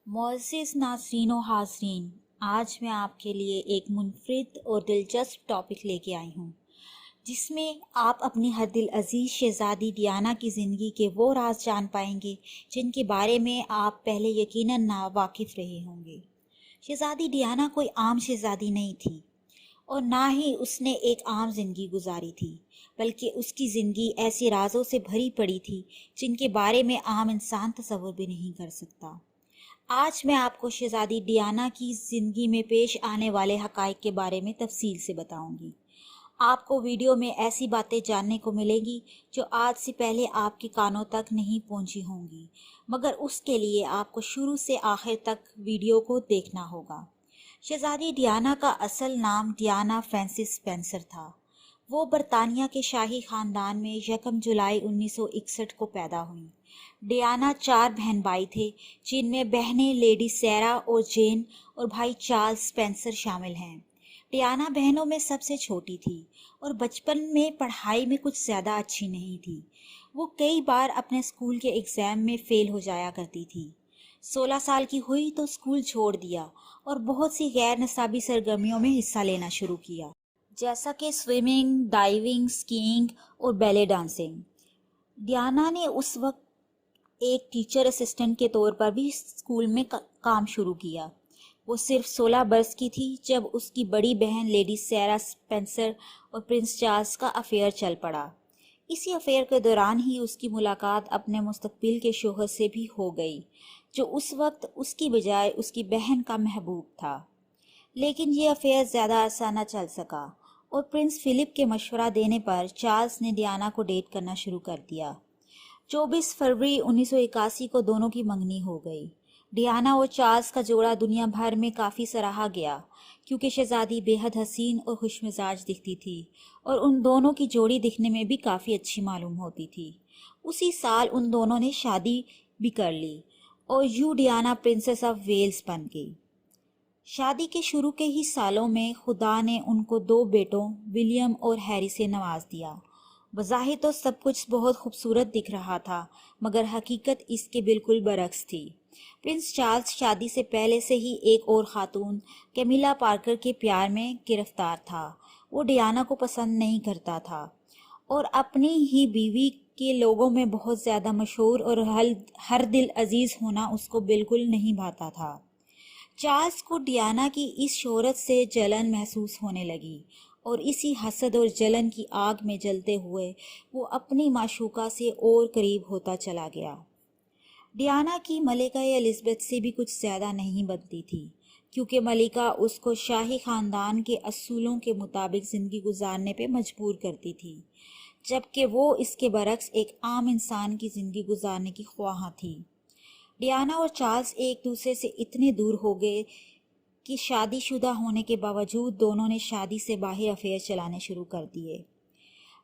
معزز ناظرین و حاضرین، آج میں آپ کے لیے ایک منفرد اور دلچسپ ٹاپک لے کے آئی ہوں جس میں آپ اپنی حد العزیز شہزادی ڈیانا کی زندگی کے وہ راز جان پائیں گے جن کے بارے میں آپ پہلے یقیناً نا واقف رہے ہوں گے۔ شہزادی ڈیانا کوئی عام شہزادی نہیں تھی اور نہ ہی اس نے ایک عام زندگی گزاری تھی، بلکہ اس کی زندگی ایسے رازوں سے بھری پڑی تھی جن کے بارے میں عام انسان تصور بھی نہیں کر سکتا۔ آج میں آپ کو شہزادی ڈیانا کی زندگی میں پیش آنے والے حقائق کے بارے میں تفصیل سے بتاؤں گی۔ آپ کو ویڈیو میں ایسی باتیں جاننے کو ملیں گی جو آج سے پہلے آپ کے کانوں تک نہیں پہنچی ہوں گی، مگر اس کے لیے آپ کو شروع سے آخر تک ویڈیو کو دیکھنا ہوگا۔ شہزادی ڈیانا کا اصل نام ڈیانا فرانسس اسپینسر تھا۔ وہ برطانیہ کے شاہی خاندان میں یکم جولائی 1961 کو پیدا ہوئیں۔ ڈیانا 4 بہن بھائی تھے، جن میں بہنیں لیڈی سیرا اور جین اور بھائی چارلز اسپینسر شامل ہیں۔ ڈیانا بہنوں میں سب سے چھوٹی تھی اور بچپن میں پڑھائی میں کچھ زیادہ اچھی نہیں تھی۔ وہ کئی بار اپنے اسکول کے ایگزام میں فیل ہو جایا کرتی تھی۔ 16 سال کی ہوئی تو اسکول چھوڑ دیا اور بہت سی غیر نصابی سرگرمیوں میں حصہ لینا شروع کیا، جیسا کہ سوئمنگ، ڈائیونگ، اسکیئنگ اور بیلے ڈانسنگ۔ ڈیانا نے اس وقت ایک ٹیچر اسسٹنٹ کے طور پر بھی اسکول میں کام شروع کیا۔ وہ صرف 16 برس کی تھی جب اس کی بڑی بہن لیڈی سیرا اسپینسر اور پرنس چارلز کا افیئر چل پڑا۔ اسی افیئر کے دوران ہی اس کی ملاقات اپنے مستقبل کے شوہر سے بھی ہو گئی، جو اس وقت اس کی بجائے اس کی بہن کا محبوب تھا۔ لیکن یہ افیئر زیادہ عرصہ نہ چل سکا اور پرنس فلپ کے مشورہ دینے پر چارلز نے ڈیانا کو ڈیٹ کرنا شروع کر دیا۔ 24 فروری 1981 کو دونوں کی منگنی ہو گئی۔ ڈیانا اور چارلز کا جوڑا دنیا بھر میں کافی سراہا گیا کیونکہ شہزادی بے حد حسین اور خوش مزاج دکھتی تھی اور ان دونوں کی جوڑی دکھنے میں بھی کافی اچھی معلوم ہوتی تھی۔ اسی سال ان دونوں نے شادی بھی کر لی اور ڈیانا پرنسس آف ویلز بن گئی۔ شادی کے شروع کے ہی سالوں میں خدا نے ان کو 2 بیٹوں ولیم اور ہیری سے نواز دیا۔ بظاہر تو سب کچھ بہت خوبصورت دکھ رہا تھا، مگر حقیقت اس کے بالکل برعکس تھی۔ پرنس چارلز شادی سے پہلے سے ہی ایک اور خاتون کیمیلا پارکر کے پیار میں گرفتار تھا۔ وہ ڈیانا کو پسند نہیں کرتا تھا اور اپنی ہی بیوی کے لوگوں میں بہت زیادہ مشہور اور ہر دل عزیز ہونا اس کو بالکل نہیں بھاتا تھا۔ چارلز کو ڈیانا کی اس شہرت سے جلن محسوس ہونے لگی اور اسی حسد اور جلن کی آگ میں جلتے ہوئے وہ اپنی معشوقہ سے اور قریب ہوتا چلا گیا۔ ڈیانا کی ملکہ الزبتھ سے بھی کچھ زیادہ نہیں بنتی تھی، کیونکہ ملکہ اس کو شاہی خاندان کے اصولوں کے مطابق زندگی گزارنے پہ مجبور کرتی تھی، جبکہ وہ اس کے برعکس ایک عام انسان کی زندگی گزارنے کی خواہاں تھی۔ ڈیانا اور چارلز ایک دوسرے سے اتنے دور ہو گئے کہ شادی شدہ ہونے کے باوجود دونوں نے شادی سے باہر افیئر چلانے شروع کر دیے۔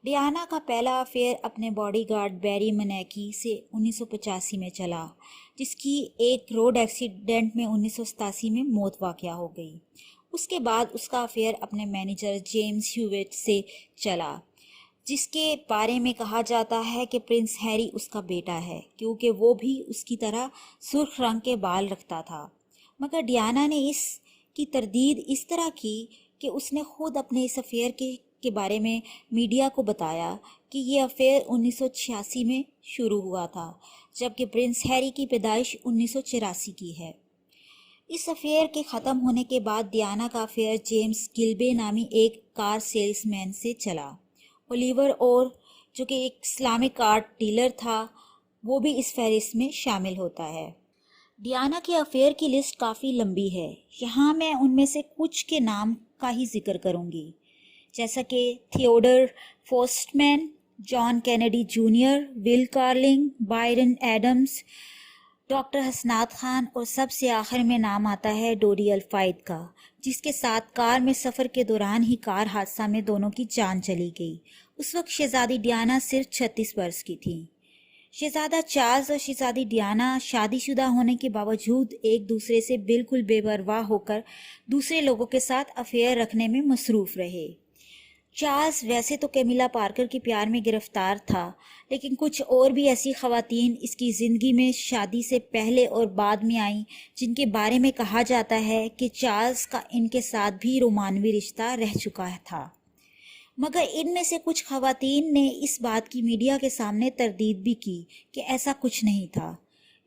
ڈیانا کا پہلا افیئر اپنے باڈی گارڈ بیری منیکی سے 1985 میں چلا، جس کی ایک روڈ ایکسیڈنٹ میں 1987 میں موت واقع ہو گئی۔ اس کے بعد اس کا افیئر اپنے مینیجر جیمز ہیویٹ سے چلا، جس کے بارے میں کہا جاتا ہے کہ پرنس ہیری اس کا بیٹا ہے، کیونکہ وہ بھی اس کی طرح سرخ رنگ کے بال رکھتا تھا۔ مگر ڈیانا نے اس کی تردید اس طرح کی کہ اس نے خود اپنے اس افیئر کے بارے میں میڈیا کو بتایا کہ یہ افیئر 1986 میں شروع ہوا تھا، جبکہ پرنس ہیری کی پیدائش 1984 کی ہے۔ اس افیئر کے ختم ہونے کے بعد ڈیانا کا افیئر جیمز گلبے نامی ایک کار سیلز مین سے چلا۔ اولیور اور جو کہ ایک اسلامک آرٹ ڈیلر تھا، وہ بھی اس فہرست میں شامل ہوتا ہے۔ ڈیانا کے افیئر کی لسٹ کافی لمبی ہے، یہاں میں ان میں سے کچھ کے نام کا ہی ذکر کروں گی، جیسا کہ تھیوڈر فوسٹمین، جان کینیڈی جونیئر، ول کارلنگ، بائرن ایڈمز، ڈاکٹر حسنات خان، اور سب سے آخر میں نام آتا ہے ڈوڈی الفائد کا، جس کے ساتھ کار میں سفر کے دوران ہی کار حادثہ میں دونوں کی جان چلی گئی۔ اس وقت شہزادی ڈیانا صرف 36 برس کی تھی۔ شہزادہ چارلز اور شہزادی ڈیانا شادی شدہ ہونے کے باوجود ایک دوسرے سے بالکل بے پرواہ ہو کر دوسرے لوگوں کے ساتھ افیئر رکھنے میں مصروف رہے۔ چارلز ویسے تو کیمیلا پارکر کے پیار میں گرفتار تھا، لیکن کچھ اور بھی ایسی خواتین اس کی زندگی میں شادی سے پہلے اور بعد میں آئیں جن کے بارے میں کہا جاتا ہے کہ چارلز کا ان کے ساتھ بھی رومانوی رشتہ رہ چکا تھا، مگر ان میں سے کچھ خواتین نے اس بات کی میڈیا کے سامنے تردید بھی کی کہ ایسا کچھ نہیں تھا۔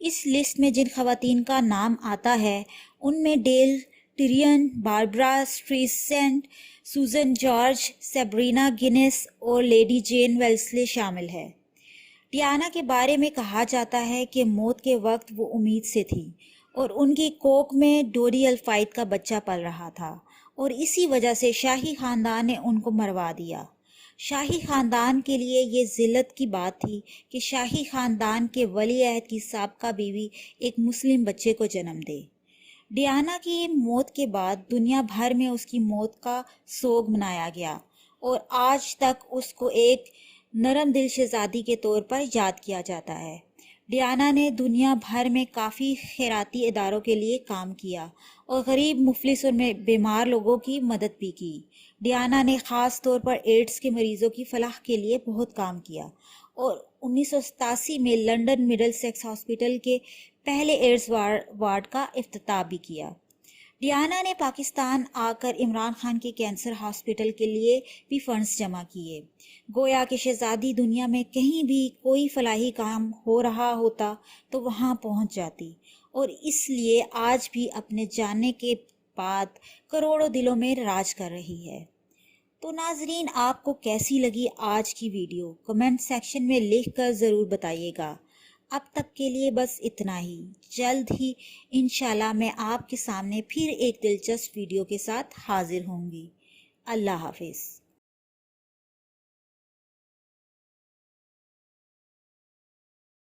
اس لسٹ میں جن خواتین کا نام آتا ہے ان میں Dale Tryon, Barbra Streisand, Susan George, Sabrina Guinness اور لیڈی جین ویلسلے شامل ہے۔ ڈیانا کے بارے میں کہا جاتا ہے کہ موت کے وقت وہ امید سے تھی اور ان کی کوکھ میں ڈوری الفائد کا بچہ پل رہا تھا، اور اسی وجہ سے شاہی خاندان نے ان کو مروا دیا۔ شاہی خاندان کے لیے یہ ذلت کی بات تھی کہ شاہی خاندان کے ولی عہد کی سابقہ بیوی ایک مسلم بچے کو جنم دے۔ ڈیانا کی موت کے بعد دنیا بھر میں اس کی موت کا سوگ منایا گیا اور آج تک اس کو ایک نرم دل شہزادی کے طور پر یاد کیا جاتا ہے۔ ڈیانا نے دنیا بھر میں کافی خیراتی اداروں کے لیے کام کیا اور غریب، مفلس اور بیمار لوگوں کی مدد بھی کی۔ ڈیانا نے خاص طور پر ایڈز کے مریضوں کی فلاح کے لیے بہت کام کیا اور 1987 میں لنڈن مڈل سیکس ہاسپٹل کے پہلے ایڈز وارڈ کا افتتاح بھی کیا۔ ڈیانا نے پاکستان آ کر عمران خان کے کینسر ہاسپٹل کے لیے بھی فنڈز جمع کیے۔ گویا کہ شہزادی دنیا میں کہیں بھی کوئی فلاحی کام ہو رہا ہوتا تو وہاں پہنچ جاتی، اور اس لیے آج بھی اپنے جانے کے بعد کروڑوں دلوں میں راج کر رہی ہے۔ تو ناظرین، آپ کو کیسی لگی آج کی ویڈیو؟ کمنٹ سیکشن میں لکھ کر ضرور بتائیے گا۔ اب تک کے لیے بس اتنا ہی، جلد ہی انشاءاللہ میں آپ کے سامنے پھر ایک دلچسپ ویڈیو کے ساتھ حاضر ہوں گی۔ اللہ حافظ۔